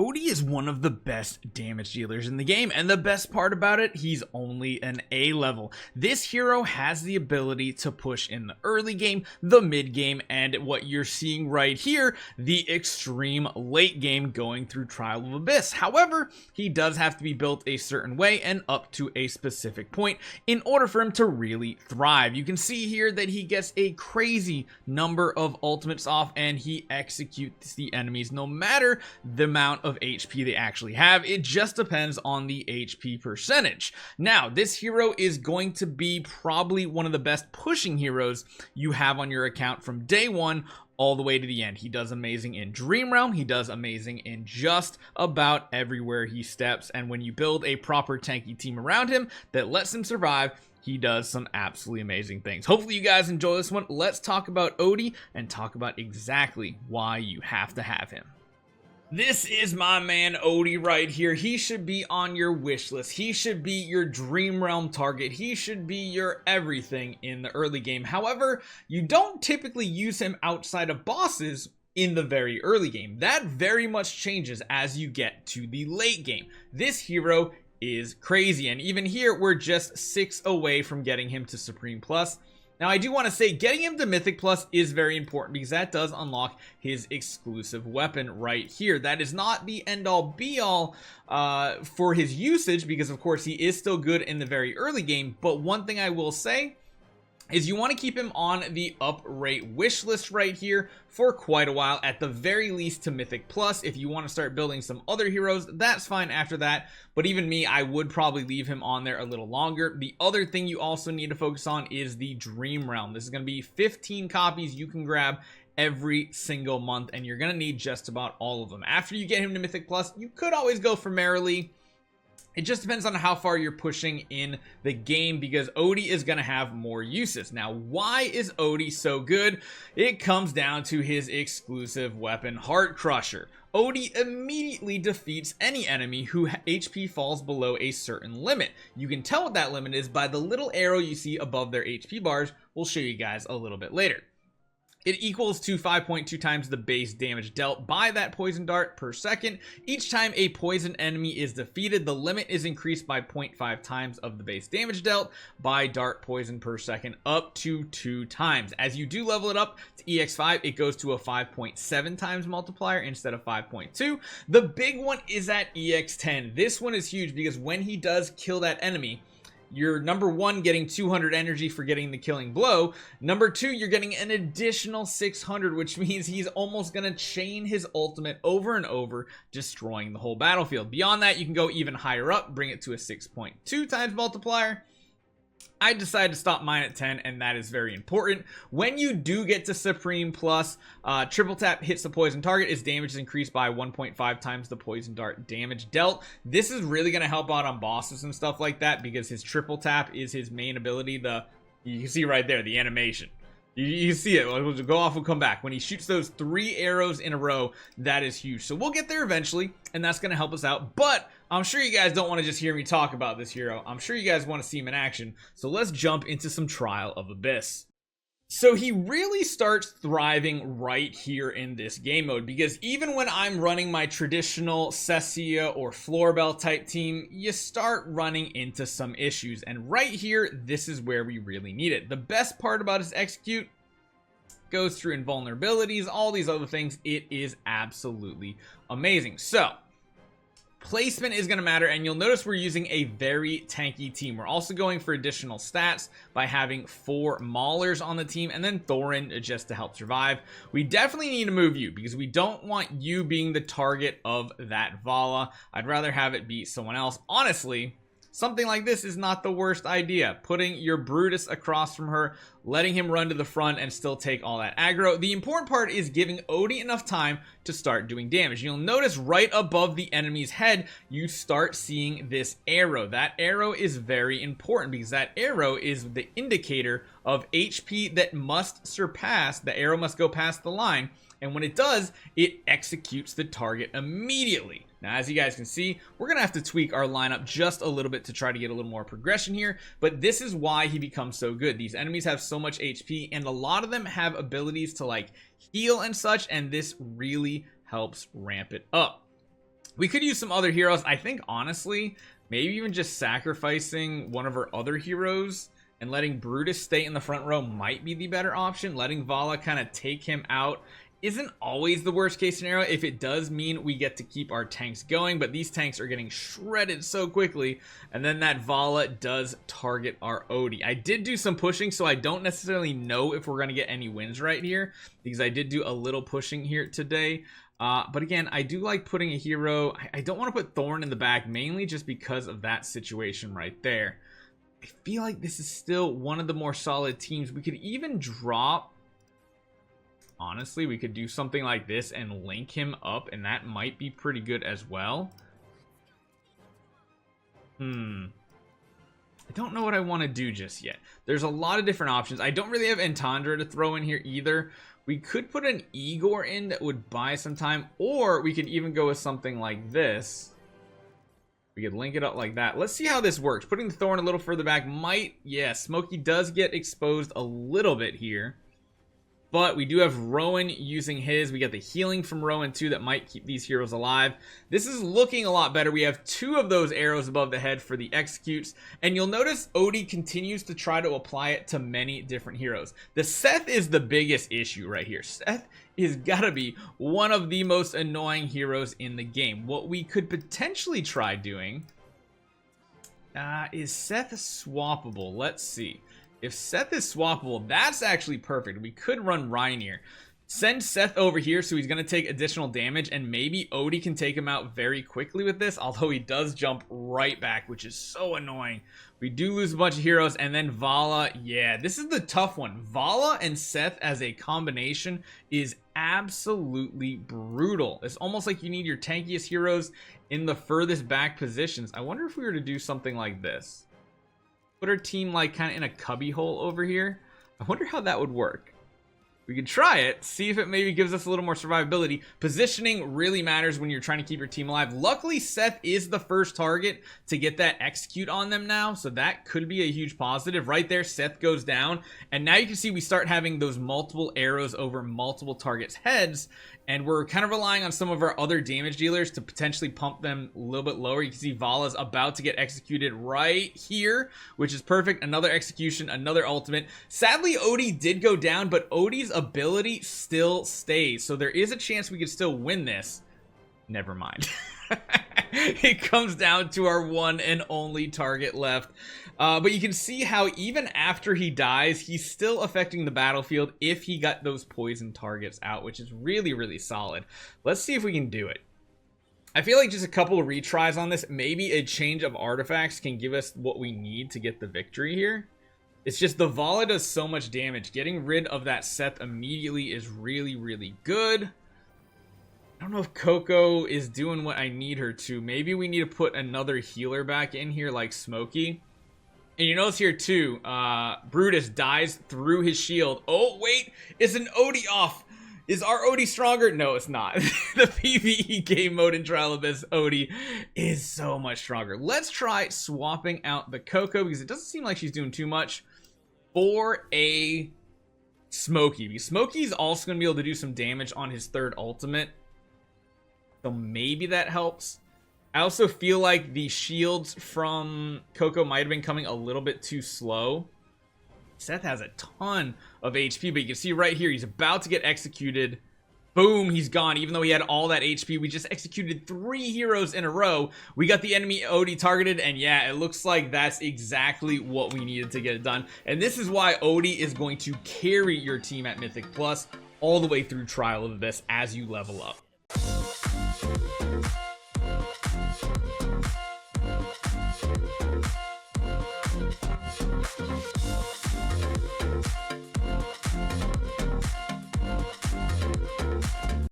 Odie is one of the best damage dealers in the game, and the best part about it, he's only an A level. This hero has the ability to push in the early game, the mid game, and what you're seeing right here, the extreme late game going through Trial of Abyss. However, he does have to be built a certain way and up to a specific point in order for him to really thrive. You can see here that he gets a crazy number of ultimates off, and he executes the enemies no matter the amount of HP they actually have. It just depends on the HP percentage. Now, this hero is going to be probably one of the best pushing heroes you have on your account from day one all the way to the end. He does amazing in Dream Realm. He does amazing in just about everywhere he steps. And when you build a proper tanky team around him that lets him survive, he does some absolutely amazing things. Hopefully you guys enjoy this one. Let's talk about Odie and talk about exactly why you have to have him. This is my man Odie right here. He should be on your wish list. He should be your Dream Realm target. He should be your everything in the early game. However, you don't typically use him outside of bosses in the very early game. That very much changes as you get to the late game. This hero is crazy, and even here we're just 6 away from getting him to Supreme Plus. Now, I do want to say getting him to Mythic Plus is very important because that does unlock his exclusive weapon right here. That is not the end-all be-all for his usage because, of course, he is still good in the very early game. But one thing I will say is you want to keep him on the up-rate wish list right here for quite a while, at the very least to Mythic Plus. If you want to start building some other heroes, that's fine after that, but even me, I would probably leave him on there a little longer. The other thing you also need to focus on is the Dream Realm. This is going to be 15 copies you can grab every single month, and you're going to need just about all of them. After you get him to Mythic Plus, you could always go for Merrily. It just depends on how far you're pushing in the game because Odie is going to have more uses. Now, why is Odie so good? It comes down to his exclusive weapon, Heart Crusher. Odie immediately defeats any enemy who HP falls below a certain limit. You can tell what that limit is by the little arrow you see above their HP bars. We'll show you guys a little bit later. It equals to 5.2 times the base damage dealt by that poison dart per second. Each time a poison enemy is defeated, the limit is increased by 0.5 times of the base damage dealt by dart poison per second, up to 2 times. As you do level it up to EX5, it goes to a 5.7 times multiplier instead of 5.2. The big one is at EX10. This one is huge because when he does kill that enemy, you're number 1 getting 200 energy for getting the killing blow. Number 2, you're getting an additional 600, which means he's almost going to chain his ultimate over and over, destroying the whole battlefield. Beyond that, you can go even higher up, bring it to a 6.2 times multiplier. I decided to stop mine at 10, and that is very important. When you do get to Supreme Plus, triple tap hits the poison target. His damage is increased by 1.5 times the poison dart damage dealt. This is really going to help out on bosses and stuff like that because his triple tap is his main ability. You can see right there, the animation. You see it. We'll go off, we'll come back. When he shoots those 3 arrows in a row, that is huge. So we'll get there eventually, and that's going to help us out. But I'm sure you guys don't want to just hear me talk about this hero. I'm sure you guys want to see him in action. So let's jump into some Trial of Abyss. So he really starts thriving right here in this game mode because even when I'm running my traditional Cessia or Florbell type team, you start running into some issues. And right here, this is where we really need it. The best part about his execute goes through invulnerabilities, all these other things. It is absolutely amazing. So placement is going to matter, and you'll notice we're using a very tanky team. We're also going for additional stats by having 4 Maulers on the team and then Thorin just to help survive. We definitely need to move you because we don't want you being the target of that Vala. I'd rather have it be someone else. Honestly, something like this is not the worst idea. Putting your Brutus across from her, letting him run to the front and still take all that aggro. The important part is giving Odie enough time to start doing damage. You'll notice right above the enemy's head, you start seeing this arrow. That arrow is very important because that arrow is the indicator of HP that must surpass. The arrow must go past the line. And when it does, it executes the target immediately. Now, as you guys can see, we're going to have to tweak our lineup just a little bit to try to get a little more progression here. But this is why he becomes so good. These enemies have so much HP, and a lot of them have abilities to like heal and such, and this really helps ramp it up. We could use some other heroes. I think honestly, maybe even just sacrificing one of our other heroes and letting Brutus stay in the front row might be the better option. Letting Vala kind of take him out isn't always the worst case scenario if it does mean we get to keep our tanks going, but these tanks are getting shredded so quickly, and then that Vala does target our Odie. I did do some pushing, so I don't necessarily know if we're going to get any wins right here, because I did do a little pushing here today. But again, I do like putting a hero. I don't want to put Thorn in the back, mainly just because of that situation right there. I feel like this is still one of the more solid teams. We could even drop... Honestly, we could do something like this and link him up, and that might be pretty good as well. I don't know what I want to do just yet. There's a lot of different options. I don't really have Entandra to throw in here either. We could put an Igor in that would buy some time, or we could even go with something like this. We could link it up like that. Let's see how this works. Putting the Thorn a little further back might... Yeah, Smokey does get exposed a little bit here. But we do have Rowan using his. We got the healing from Rowan too that might keep these heroes alive. This is looking a lot better. We have 2 of those arrows above the head for the executes. And you'll notice Odie continues to try to apply it to many different heroes. The Seth is the biggest issue right here. Seth is gotta be one of the most annoying heroes in the game. What we could potentially try doing is Seth swappable. Let's see. If Seth is swappable, that's actually perfect. We could run Rhynier. Send Seth over here so he's going to take additional damage, and maybe Odie can take him out very quickly with this, although he does jump right back, which is so annoying. We do lose a bunch of heroes, and then Vala. Yeah, this is the tough one. Vala and Seth as a combination is absolutely brutal. It's almost like you need your tankiest heroes in the furthest back positions. I wonder if we were to do something like this. Put our team like kind of in a cubby hole over here. I wonder how that would work. We could try it, see if it maybe gives us a little more survivability. Positioning really matters when you're trying to keep your team alive. Luckily, Seth is the first target to get that execute on them now, so that could be a huge positive. Right there, Seth goes down, and now you can see we start having those multiple arrows over multiple targets' heads, and we're kind of relying on some of our other damage dealers to potentially pump them a little bit lower. You can see Vala's about to get executed right here, which is perfect. Another execution, another ultimate. Sadly, Odie did go down, but Odie's ability still stays, so there is a chance we could still win this. Never mind. It comes down to our one and only target left. But you can see how even after he dies, he's still affecting the battlefield if he got those poison targets out, which is really, really solid. Let's see if we can do it. I feel like just a couple of retries on this, maybe a change of artifacts can give us what we need to get the victory here. It's just the Vala does so much damage. Getting rid of that Seth immediately is really, really good. I don't know if Coco is doing what I need her to. Maybe we need to put another healer back in here like Smokey. And you notice here too, Brutus dies through his shield. Oh, wait, is an Odie off? Is our Odie stronger? No, it's not. The PvE game mode in Trial Abyss Odie is so much stronger. Let's try swapping out the Coco because it doesn't seem like she's doing too much for a Smokey. Because Smokey's also going to be able to do some damage on his third ultimate. So maybe that helps. I also feel like the shields from Coco might have been coming a little bit too slow. Seth has a ton of HP, but you can see right here, he's about to get executed. Boom, he's gone. Even though he had all that HP, we just executed 3 heroes in a row. We got the enemy Odie targeted, and yeah, it looks like that's exactly what we needed to get it done. And this is why Odie is going to carry your team at Mythic Plus all the way through Trial of Abyss as you level up.